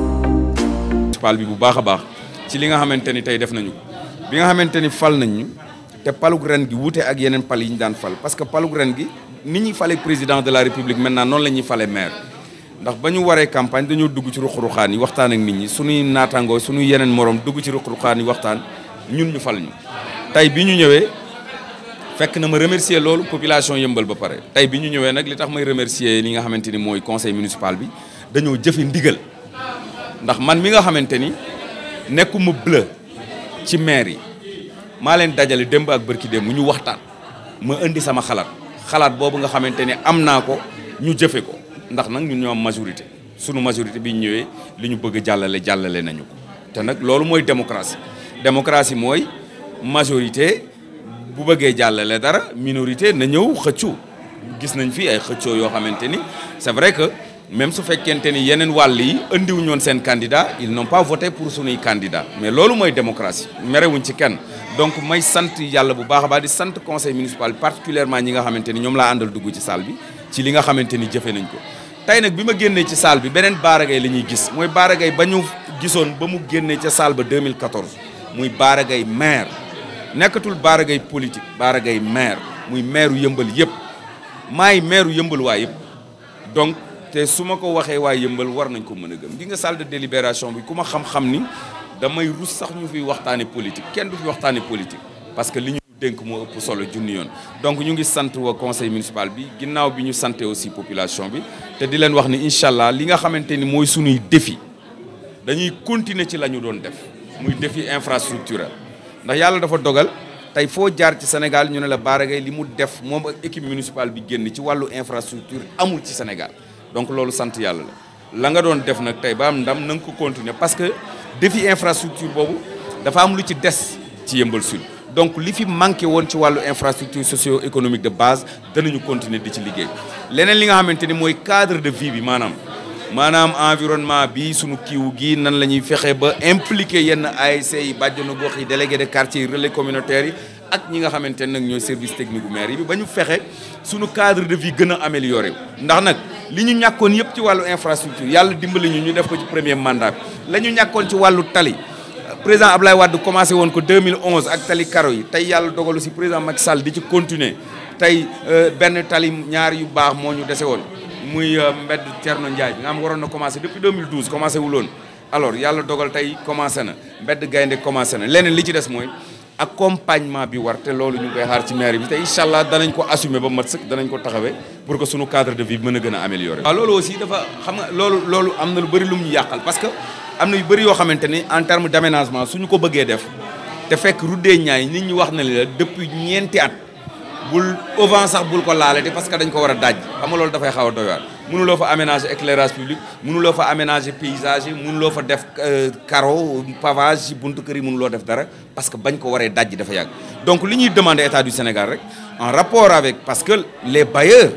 municipal bi bu baax a baax ci li nga xamante ni tey def nañu bi nga xamante ni fal nañ ñu te palug ren gi wuute ak yeneen pal yi ñu daan fal parce que palug ren gi ni ñuy fale président de la république maintenant noonu la ñuy fale maire ndax ba ñu waree campagne dañoo dugg ci ruq-ruqaan yi waxtaan ak nit ñi suñuy naataangoo suñuy yeneen morom dugg ci ruq-ruqaan yi waxtaan ñun ñu fal ñu tey bi ñu ñëwee fekk na ma remercier loolu population yëmbal ba pare tey bi ñu ñëwee nag li tax may remercier li nga xamante ni mooy conseil municipal bi dañoo jëfe ndigal ndax man mi nga xamante ni nekkuma bleu ci maire yi maa leen dajale démb ak bërki démb ñu waxtaan ma indi sama xalaat boobu nga xamante ni am naa ko ñu jëfe ko ndax nag ñun ñoo am majorité sunu majorité bi ñu ñëwee li ñu bëgg jàllale nañu ko te nag loolu mooy démocratie mooy majorité bu bëggee jàllale dara minorité na ñëw xëccu gis nañ fi ay xëccoo yoo xamante ni c'est vrai que même su fekkente ni yeneen wàll yi andiwuñu woon seen candidat ils n'ont pas voté pour sunuy candidat mais loolu mooy démocratie merewuñ ci kenn donc may sant yàlla bu baax a baax di sant conseil municipal particulièrement ñi nga xamante ni ñoom laa àndal dugg ci salle bi ci li nga xamante ni jëfe nañ ko tey nag bi ma génnee ci salle bi beneen Bara Gaye la ñuy gis mooy Bara Gaye ba ñu gisoon ba mu génnee ca salle ba 2014 muy Bara Gaye maire nekkatul Bara Gaye politique Bara Gaye maire muy maire u yëmbal yëpp maay maire u yëmbal waa yëpp donc te su ma ko waxee waa yëmbal war nañ ko mën a gëm di nga salle de délibération bi ku ma xam-xam ni damay rus sax ñu fiy waxtaane politique kenn du fi waxtaane politique parce que li ñu dénk moo ëpp solo junni yoon donc ñu ngi sant waa conseil municipal bi ginnaaw bi ñu sante aussi population bi te di leen wax ni incha allah li nga xamante ni mooy sunuy défi dañuy continuer ci la ñu doon def muy défi infrastructurel ndax yàlla dafa dogal tey foo jaar ci Sénégal ñu ne la Bara Gaye li mu def moom ak équipe municipale bi génn ci wàllu infrastructure amul ci Sénégal donc loolu sant yàlla la nga doon def nag tey ba am ndam na nga ko continuer parce que défi infrastructure boobu dafa am lu ci des ci Yeumbeul Sud donc li fi manqué woon ci wàllu infrastructure socio-économique de base danañu continuer di ci liggéey leneen li nga xamante ni mooy cadre de vie bi maanaam environnement bi sunu kiiw gi nan la ñuy fexe ba impliqué yenn ASC yi bàjjenu gox yi délégué de quartier yi relais communautaires yi ak ñi nga xamante ne nag ñooy service technique bu maire yi ba ñu fexe sunu cadre de vie gën a amélioré ndax nag li ñu ñàkkoon yëpp ci wàllu infrastructure yàlla dimbali ñu def ko ci premier mandat bi la ñu ñàkkoon ci wàllu tali président Ablaye Wade commencé woon ko 2011 ak tali karo yi tey yàlla dogalu si président Macky Sall di ci continuer tey benn tali ñaar yu baax moo ñu dese woon muy mbedd Thierno Ndiaye bi nga xam waroon na commencé depuis 2012 commencé wuloon alors yàlla dogal tey commencé na mbedd Gaynde commencé na leneen li ci des mooy accompagnement bi war te loolu ñu ngi koy xaar ci maire bi te incha allah danañ ko assumer ba mat sëkk danañ ko taxawee pour que sunu cadre de vie mën a gën a améliorer. waaw loolu aussi dafa xam nga loolu am na lu bëri lu mu ñu yàqal parce que am na yu bëri yoo xamante ni en terme d' aménagement suñu ko bëggee def te fekk route Niayes nit ñi wax na la depuis ñeenti at bul auvent sax bul ko laalate parce que dañ ko war a daj xam nga loolu dafay xaw a doy waar mënuloo fa aménager éclairage public mënuloo fa aménager paysage mënuloo fa def carreau pavage ci buntu kër yi mënuloo def dara parce que bañ ko waree daj dafa yàgg donc li ñuy demander état du Sénégal rek en rapport avec parce que les bailleurs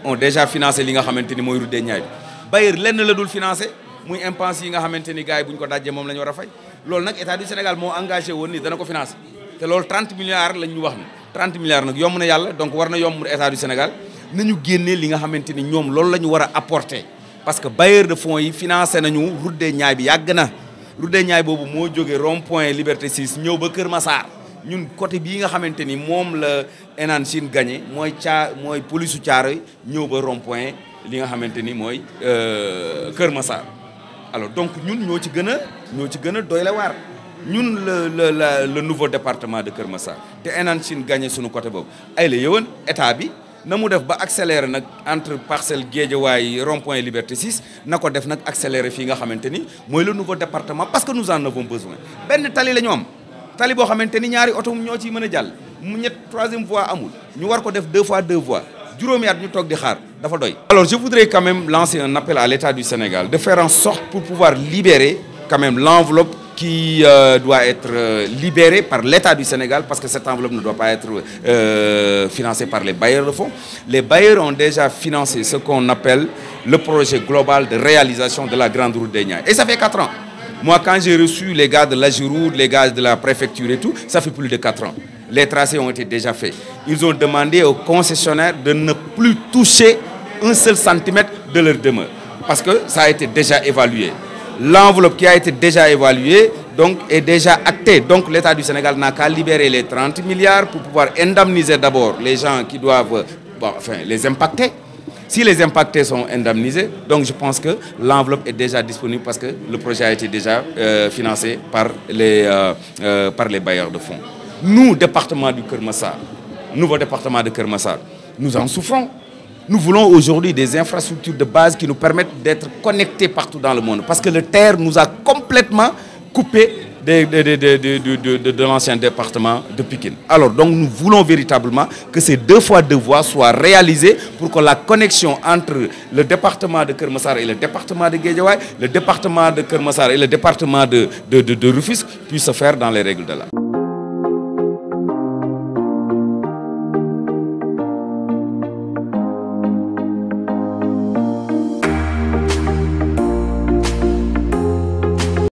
ont déjà financé li nga xamante ni mooy route Niayes bi bailleur lenn la dul financé muy impense yi nga xamante ni gars yi bu ñu ko dajjee moom la ñu war a fay loolu nag état du Sénégal moo engagé woon ni dana ko financé te loolu 30 milliards lañ ñu wax ni 30 milliards nag yomb na yàlla donc war na yomb état du Sénégal nañu génnee li nga xamante ni ñoom loolu la ñu war a apporter parce que bailleur de fonds yi financé nañu route des Niayes bi yàgg na route des Niayes boobu moo jógee rond point Liberté 6 ñëw ba Kër Massar ñun côté bii nga xamante ni moom la Enan Chine gagné mooy mooy polisu Thiaroye ñëw ba rond point li nga xamante ni mooy Kër Massar alors donc ñun ñoo ci gën a doy la waar ñun le nouveau département de Kër Massar te Enan Chine gagné suñu côté boobu ay la yëwan état bi na mu def ba accéléré nag entre Parcelles Guédiawaye rond point Liberté 6 na ko def nag accéléré fii nga xamante ni mooy le nouveau département parce que nous en avons besoin benn tali la ñu am tali boo xamante ni ñaari oto ñoo ciy mën a jàll mu troisième voie amul ñu war ko def 2 fois 2 voies juróomi at ñu toog di xaar dafa doy. alors je voudrais quand même lancer un appel à l'État du Sénégal de faire en sorte pour pouvoir libérer quand même l'enveloppe qui doit être libérée par l'État du Sénégal parce que cette enveloppe ne doit pas être financée par les bailleurs de fonds. Les bailleurs ont déjà financé ce qu'on appelle le projet global de réalisation de la grande route des Niayes. Et ça fait 4 ans. Moi, quand j'ai reçu les gars de l'Agiroute, les gars de la préfecture et tout, ça fait plus de 4 ans. Les tracés ont été déjà faits. Ils ont demandé aux concessionnaires de ne plus toucher un seul centimètre de leur demeure. Parce que ça a été déjà évalué. L'enveloppe qui a été déjà évaluée donc, est déjà actée. Donc l'État du Sénégal n'a qu'à libérer les 30 milliards pour pouvoir indemniser d'abord les gens qui doivent les impacter. Si les impactés sont indemnisés, donc je pense que l'enveloppe est déjà disponible parce que le projet a été déjà financé par les bailleurs de fonds. Nous, département du Keur Massar, nouveau département de Keur Massar, nous en souffrons. Nous voulons aujourd'hui des infrastructures de base qui nous permettent d'être connectés partout dans le monde. Parce que le terre nous a complètement coupé de l'ancien département de Pikine. Alors donc nous voulons véritablement que ces 2 fois 2 voies soient réalisées pour que la connexion entre le département de Keur Massar et le département de Guédiawaye, le département de Keur Massar et le département de Rufisque puisse se faire dans les règles de l'art.